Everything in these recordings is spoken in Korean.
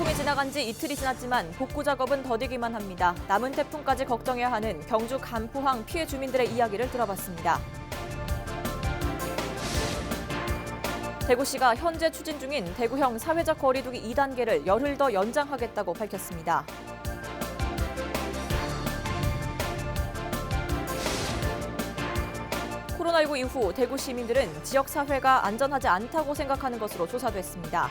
태풍이 지나간 지 이틀이 지났지만 복구 작업은 더디기만 합니다. 남은 태풍까지 걱정해야 하는 경주 간포항 피해 주민들의 이야기를 들어봤습니다. 대구시가 현재 추진 중인 대구형 사회적 거리두기 2단계를 열흘 더 연장하겠다고 밝혔습니다. 코로나19 이후 대구 시민들은 지역 사회가 안전하지 않다고 생각하는 것으로 조사됐습니다.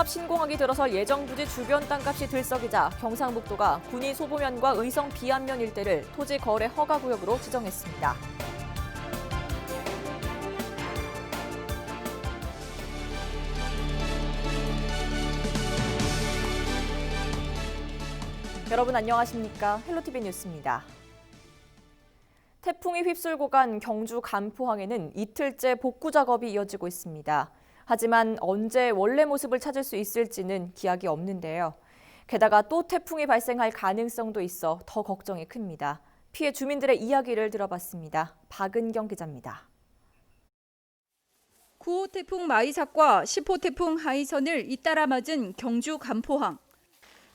통합 신공항이 들어서 예정 부지 주변 땅값이 들썩이자 경상북도가 군위 소보면과 의성 비안면 일대를 토지 거래 허가 구역으로 지정했습니다. 여러분 안녕하십니까? 헬로티비 뉴스입니다. 태풍이 휩쓸고 간 경주 간포항에는 이틀째 복구 작업이 이어지고 있습니다. 하지만 언제 원래 모습을 찾을 수 있을지는 기약이 없는데요. 게다가 또 태풍이 발생할 가능성도 있어 더 걱정이 큽니다. 피해 주민들의 이야기를 들어봤습니다. 박은경 기자입니다. 9호 태풍 마이삭과 10호 태풍 하이선을 잇따라 맞은 경주 간포항.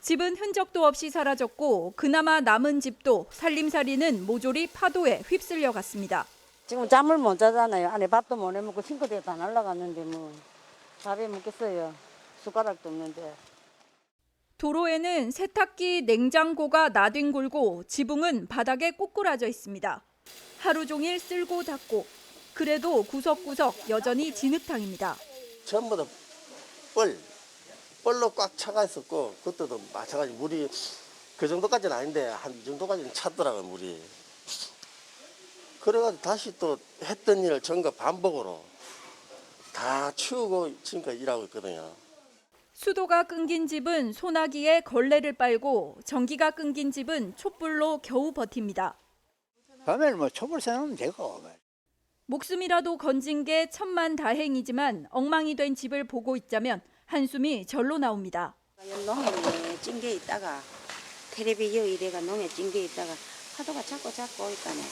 집은 흔적도 없이 사라졌고 그나마 남은 집도 살림살이는 모조리 파도에 휩쓸려 갔습니다. 지금 잠을 못 자잖아요. 안에 밥도 못 해먹고 싱크대에 다 날아갔는데 뭐 밥에 먹겠어요. 숟가락도 없는데. 도로에는 세탁기, 냉장고가 나뒹굴고 지붕은 바닥에 꼬꾸라져 있습니다. 하루 종일 쓸고 닦고 그래도 구석구석 여전히 진흙탕입니다. 전부 다 뻘로 꽉 차가 있었고 그것도 마찬가지 물이 그 정도까지는 아닌데 한 이 정도까지는 찼더라고요 물이. 그래가지고 다시 또 했던 일을 전과 반복으로 다 치우고 지금까지 일하고 있거든요. 수도가 끊긴 집은 소나기에 걸레를 빨고 전기가 끊긴 집은 촛불로 겨우 버팁니다. 밤에는 뭐 촛불 켜놓으면 되고. 목숨이라도 건진 게 천만다행이지만 엉망이 된 집을 보고 있자면 한숨이 절로 나옵니다. 농에 찡겨 있다가 텔레비 이래가 농에 찡겨 있다가 파도가 자꾸 오니까네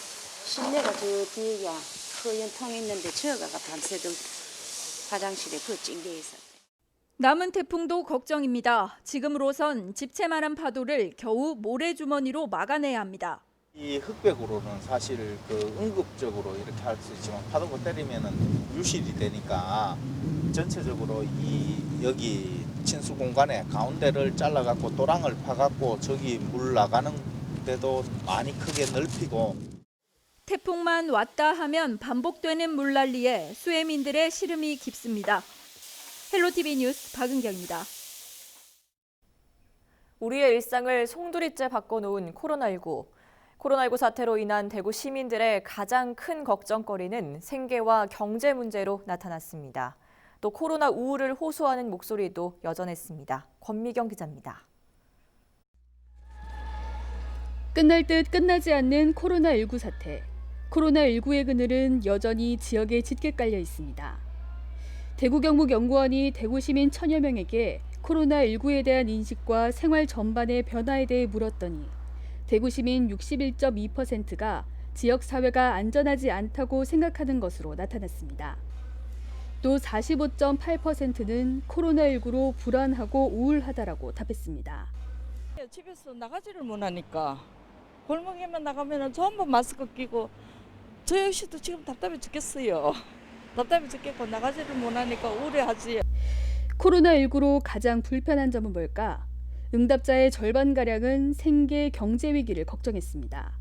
실내가 저 뒤에 허연 통 있는데 저가가 밤새도록 화장실에 그 찡겨 있었대. 남은 태풍도 걱정입니다. 지금으로선 집채만한 파도를 겨우 모래주머니로 막아내야 합니다. 이 흑백으로는 사실 그 응급적으로 이렇게 할 수 있지만 파도가 때리면은 유실이 되니까 전체적으로 여기 친수 공간에 가운데를 잘라갖고 도랑을 파갖고 저기 물 나가는 데도 많이 크게 넓히고. 태풍만 왔다 하면 반복되는 물난리에 수해민들의 시름이 깊습니다. 헬로티비 뉴스 박은경입니다. 우리의 일상을 송두리째 바꿔놓은 코로나19. 코로나19 사태로 인한 대구 시민들의 가장 큰 걱정거리는 생계와 경제 문제로 나타났습니다. 또 코로나 우울을 호소하는 목소리도 여전했습니다. 권미경 기자입니다. 끝날 듯 끝나지 않는 코로나19 사태. 코로나19의 그늘은 여전히 지역에 짙게 깔려 있습니다. 대구경북연구원이 대구 시민 1000여 명에게 코로나19에 대한 인식과 생활 전반의 변화에 대해 물었더니 대구 시민 61.2%가 지역 사회가 안전하지 않다고 생각하는 것으로 나타났습니다. 또 45.8%는 코로나19로 불안하고 우울하다라고 답했습니다. 집에서 나가지를 못하니까 골목에만 나가면 전부 마스크 끼고 저 역시도 지금 답답해 죽겠어요. 답답해 죽겠고 나가지를 못하니까 우울해하지. 코로나19로 가장 불편한 점은 뭘까? 응답자의 절반가량은 생계 경제 위기를 걱정했습니다.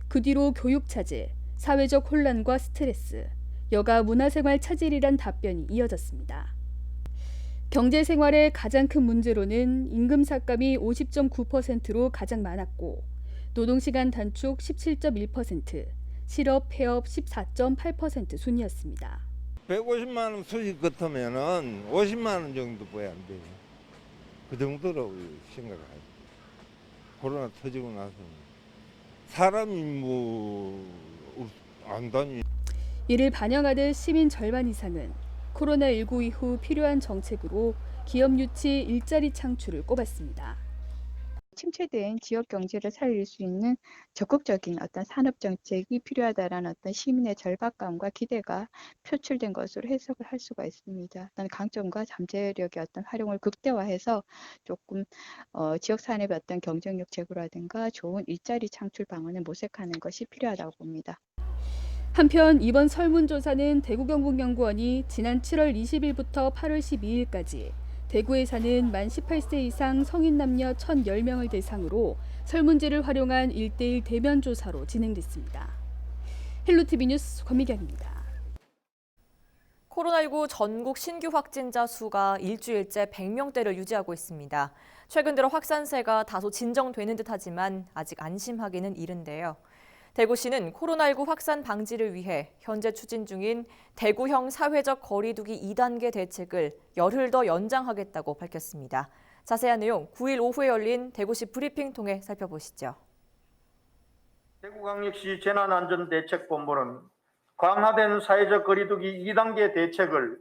그 뒤로 교육 차질, 사회적 혼란과 스트레스, 여가 문화생활 차질이란 답변이 이어졌습니다. 경제생활의 가장 큰 문제로는 임금 삭감이 50.9%로 가장 많았고 노동시간 단축 17.1%, 실업, 폐업 14.8% 순이었습니다. 150만 원 수익 같으면은 50만 원 정도 줘야 안 돼요. 그 정도로 생각해요. 코로나 터지고 나서 사람이 안 다니. 이를 반영하듯 시민 절반 이상은 코로나19 이후 필요한 정책으로 기업 유치, 일자리 창출을 꼽았습니다. 침체된 지역 경제를 살릴 수 있는 적극적인 어떤 산업 정책이 필요하다라는 어떤 시민의 절박감과 기대가 표출된 것으로 해석을 할 수가 있습니다. 어떤 강점과 잠재력의 어떤 활용을 극대화해서 조금 지역 산업의 어떤 경쟁력 제고라든가 좋은 일자리 창출 방안을 모색하는 것이 필요하다고 봅니다. 한편 이번 설문조사는 대구경북연구원이 지난 7월 20일부터 8월 12일까지 대구에 사는 만 18세 이상 성인 남녀 1,010명을 대상으로 설문지를 활용한 1:1 대면 조사로 진행됐습니다. 헬로티비 뉴스 권미경입니다. 코로나19 전국 신규 확진자 수가 일주일째 100명대를 유지하고 있습니다. 최근 들어 확산세가 다소 진정되는 듯하지만 아직 안심하기는 이른데요. 대구시는 코로나19 확산 방지를 위해 현재 추진 중인 대구형 사회적 거리 두기 2단계 대책을 열흘 더 연장하겠다고 밝혔습니다. 자세한 내용 9일 오후에 열린 대구시 브리핑 통해 살펴보시죠. 대구광역시 재난안전대책본부는 강화된 사회적 거리 두기 2단계 대책을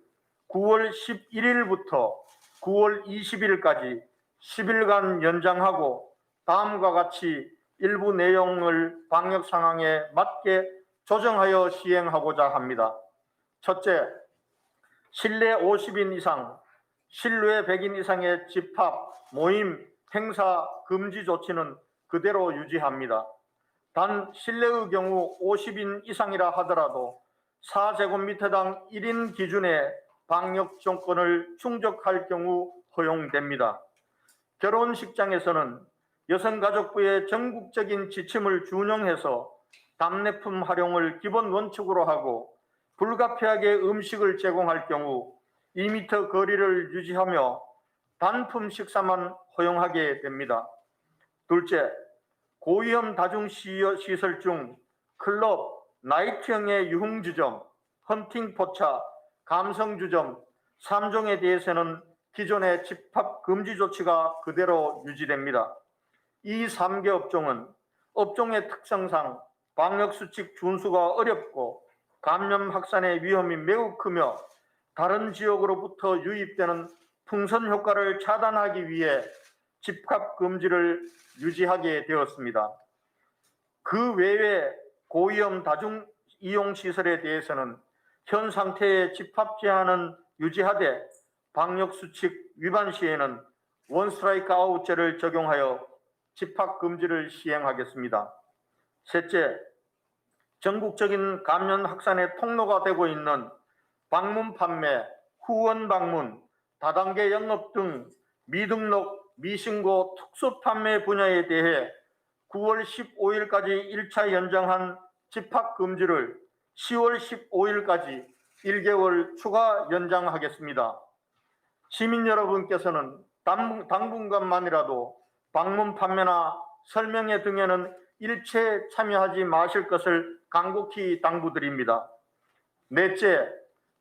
9월 11일부터 9월 20일까지 10일간 연장하고 다음과 같이 일부 내용을 방역 상황에 맞게 조정하여 시행하고자 합니다. 첫째, 실내 50인 이상, 실외 100인 이상의 집합, 모임, 행사 금지 조치는 그대로 유지합니다. 단 실내의 경우 50인 이상이라 하더라도 4제곱미터당 1인 기준의 방역 조건을 충족할 경우 허용됩니다. 결혼식장에서는 여성가족부의 전국적인 지침을 준용해서 답례품 활용을 기본 원칙으로 하고 불가피하게 음식을 제공할 경우 2m 거리를 유지하며 단품 식사만 허용하게 됩니다. 둘째, 고위험 다중시설 중 클럽, 나이트형의 유흥주점, 헌팅포차, 감성주점 3종에 대해서는 기존의 집합 금지 조치가 그대로 유지됩니다. 이 3개 업종은 업종의 특성상 방역수칙 준수가 어렵고 감염 확산의 위험이 매우 크며 다른 지역으로부터 유입되는 풍선 효과를 차단하기 위해 집합 금지를 유지하게 되었습니다. 그 외에 고위험 다중 이용시설에 대해서는 현 상태의 집합 제한은 유지하되 방역수칙 위반 시에는 원스트라이크 아웃제를 적용하여 집합 금지를 시행하겠습니다. 셋째, 전국적인 감염 확산의 통로가 되고 있는 방문 판매, 후원 방문, 다단계 영업 등 미등록, 미신고 특수 판매 분야에 대해 9월 15일까지 1차 연장한 집합 금지를 10월 15일까지 1개월 추가 연장하겠습니다. 시민 여러분께서는 당분간만이라도 방문 판매나 설명회 등에는 일체 참여하지 마실 것을 간곡히 당부드립니다. 넷째,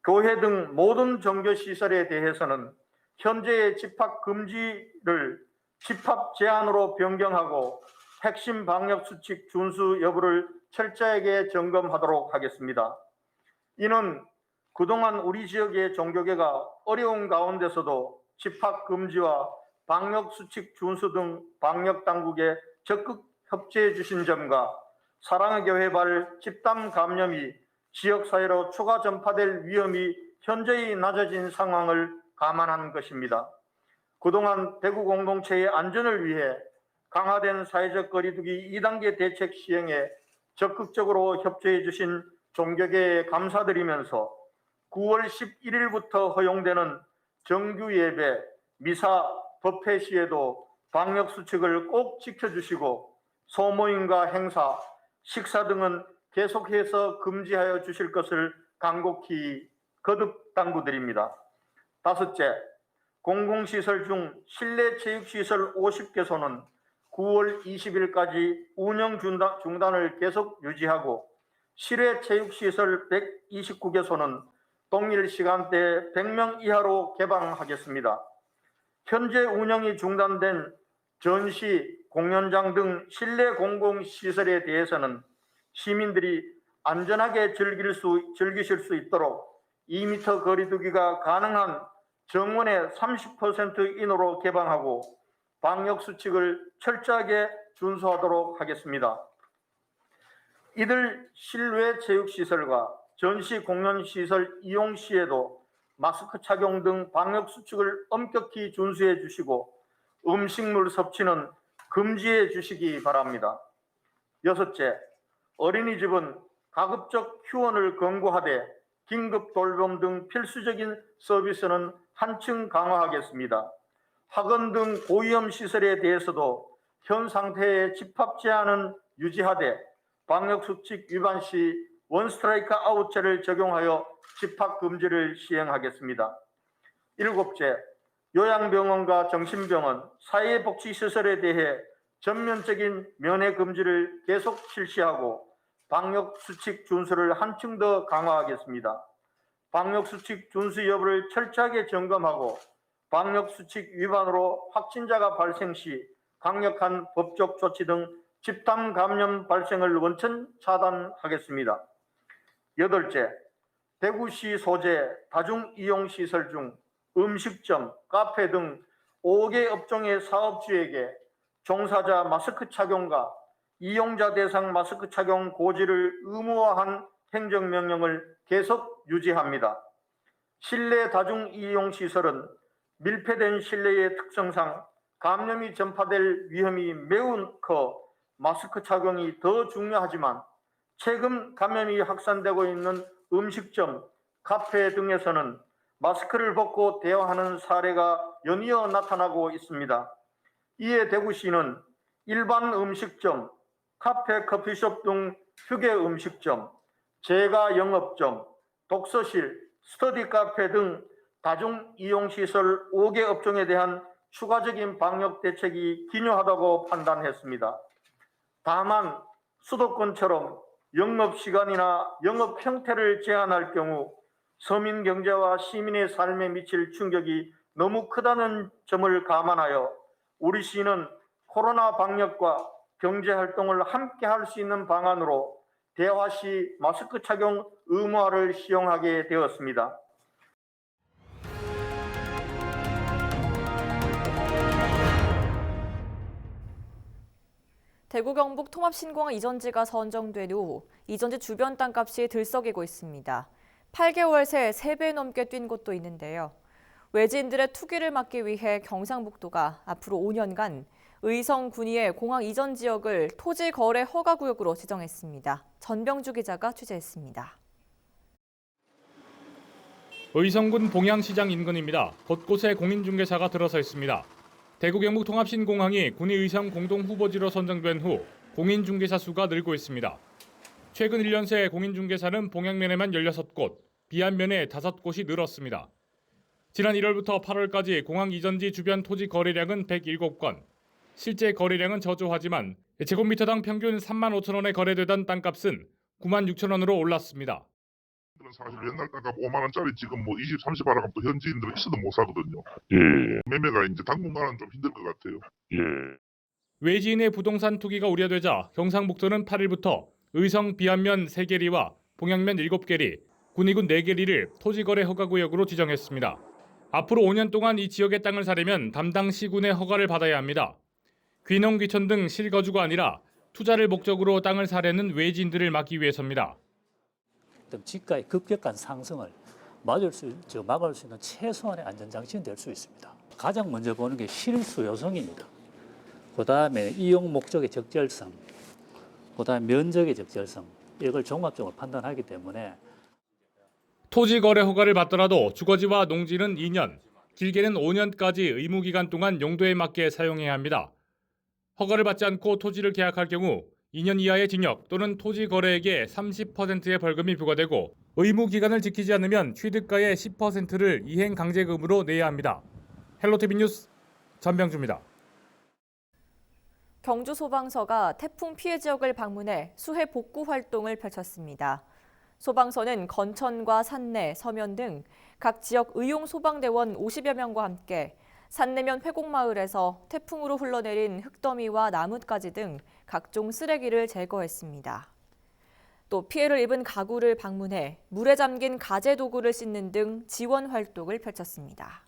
교회 등 모든 종교시설에 대해서는 현재의 집합 금지를 집합 제한으로 변경하고 핵심 방역수칙 준수 여부를 철저하게 점검하도록 하겠습니다. 이는 그동안 우리 지역의 종교계가 어려운 가운데서도 집합 금지와 방역수칙 준수 등 방역당국에 적극 협조해 주신 점과 사랑의 교회발 집단 감염이 지역사회로 추가 전파될 위험이 현저히 낮아진 상황을 감안한 것입니다. 그동안 대구 공동체의 안전을 위해 강화된 사회적 거리 두기 2단계 대책 시행에 적극적으로 협조해 주신 종교계에 감사드리면서 9월 11일부터 허용되는 정규 예배, 미사, 법회 시에도 방역 수칙을 꼭 지켜주시고 소모임과 행사, 식사 등은 계속해서 금지하여 주실 것을 간곡히 거듭 당부드립니다. 다섯째, 공공시설 중 실내 체육시설 50개소는 9월 20일까지 운영 중단을 계속 유지하고 실외 체육시설 129개소는 동일 시간대 100명 이하로 개방하겠습니다. 현재 운영이 중단된 전시, 공연장 등 실내 공공시설에 대해서는 시민들이 안전하게 즐기실 수 있도록 2m 거리 두기가 가능한 정원의 30% 이내로 개방하고 방역 수칙을 철저하게 준수하도록 하겠습니다. 이들 실외 체육시설과 전시 공연시설 이용 시에도 마스크 착용 등 방역 수칙을 엄격히 준수해 주시고 음식물 섭취는 금지해 주시기 바랍니다. 여섯째, 어린이집은 가급적 휴원을 권고하되 긴급 돌봄 등 필수적인 서비스는 한층 강화하겠습니다. 학원 등 고위험 시설에 대해서도 현 상태의 집합 제한은 유지하되 방역수칙 위반 시 원스트라이크 아웃제를 적용하여 집합 금지를 시행하겠습니다. 일곱째, 요양병원과 정신병원, 사회복지시설에 대해 전면적인 면회 금지를 계속 실시하고 방역수칙 준수를 한층 더 강화하겠습니다. 방역수칙 준수 여부를 철저하게 점검하고 방역수칙 위반으로 확진자가 발생 시 강력한 법적 조치 등 집단 감염 발생을 원천 차단하겠습니다. 여덟째, 대구시 소재 다중이용시설 중 음식점, 카페 등 5개 업종의 사업주에게 종사자 마스크 착용과 이용자 대상 마스크 착용 고지를 의무화한 행정명령을 계속 유지합니다. 실내 다중이용시설은 밀폐된 실내의 특성상 감염이 전파될 위험이 매우 커 마스크 착용이 더 중요하지만 최근 감염이 확산되고 있는 음식점, 카페 등에서는 마스크를 벗고 대화하는 사례가 연이어 나타나고 있습니다. 이에 대구시는 일반 음식점, 카페, 커피숍 등 휴게 음식점, 제과 영업점, 독서실, 스터디 카페 등 다중이용시설 5개 업종에 대한 추가적인 방역 대책이 기묘하다고 판단했습니다. 다만 수도권처럼 영업시간이나 영업 형태를 제한할 경우 서민 경제와 시민의 삶에 미칠 충격이 너무 크다는 점을 감안하여 우리 시는 코로나 방역과 경제활동을 함께 할 수 있는 방안으로 대화 시 마스크 착용 의무화를 시행하게 되었습니다. 대구 경북 통합신공항 이전지가 선정된 후 이전지 주변 땅값이 들썩이고 있습니다. 8개월 새 3배 넘게 뛴 곳도 있는데요. 외지인들의 투기를 막기 위해 경상북도가 앞으로 5년간 의성 군위의 공항 이전 지역을 토지 거래 허가 구역으로 지정했습니다. 전병주 기자가 취재했습니다. 의성군 봉양시장 인근입니다. 곳곳에 공인중개사가 들어서 있습니다. 대구 경북 통합신공항이 군위 의성 공동 후보지로 선정된 후 공인중개사 수가 늘고 있습니다. 최근 1년 새 공인중개사는 봉양면에만 16곳, 비안면에 5곳이 늘었습니다. 지난 1월부터 8월까지 공항 이전지 주변 토지 거래량은 107건, 실제 거래량은 저조하지만 제곱미터당 평균 3만 5천 원에 거래되던 땅값은 9만 6천 원으로 올랐습니다. 사실 옛날 땅값 5만 원짜리 지금 뭐 20, 30 알아가면 또 현지인들은 있어도 못 사거든요. 매매가 이제 당분간은 좀 힘들 것 같아요. 외지인의 부동산 투기가 우려되자 경상북도는 8일부터 의성 비안면 3개리와 봉양면 7개리, 군위군 4개리를 토지거래 허가구역으로 지정했습니다. 앞으로 5년 동안 이 지역의 땅을 사려면 담당 시군의 허가를 받아야 합니다. 귀농, 귀촌 등 실거주가 아니라 투자를 목적으로 땅을 사려는 외지인들을 막기 위해서입니다. 지가의 급격한 상승을 막을 수 있는 최소한의 안전장치는 될 수 있습니다. 가장 먼저 보는 게 실수 요성입니다. 그다음에 이용 목적의 적절성, 그다음에 면적의 적절성, 이걸 종합적으로 판단하기 때문에 토지 거래 허가를 받더라도 주거지와 농지는 2년, 길게는 5년까지 의무기간 동안 용도에 맞게 사용해야 합니다. 허가를 받지 않고 토지를 계약할 경우 2년 이하의 징역 또는 토지 거래액의 30%의 벌금이 부과되고 의무기간을 지키지 않으면 취득가의 10%를 이행 강제금으로 내야 합니다. 헬로티비 뉴스 전병주입니다. 경주 소방서가 태풍 피해 지역을 방문해 수해 복구 활동을 펼쳤습니다. 소방서는 건천과 산내, 서면 등 각 지역 의용 소방대원 50여 명과 함께 산내면 회곡마을에서 태풍으로 흘러내린 흙더미와 나뭇가지 등 각종 쓰레기를 제거했습니다. 또 피해를 입은 가구를 방문해 물에 잠긴 가재 도구를 씻는 등 지원 활동을 펼쳤습니다.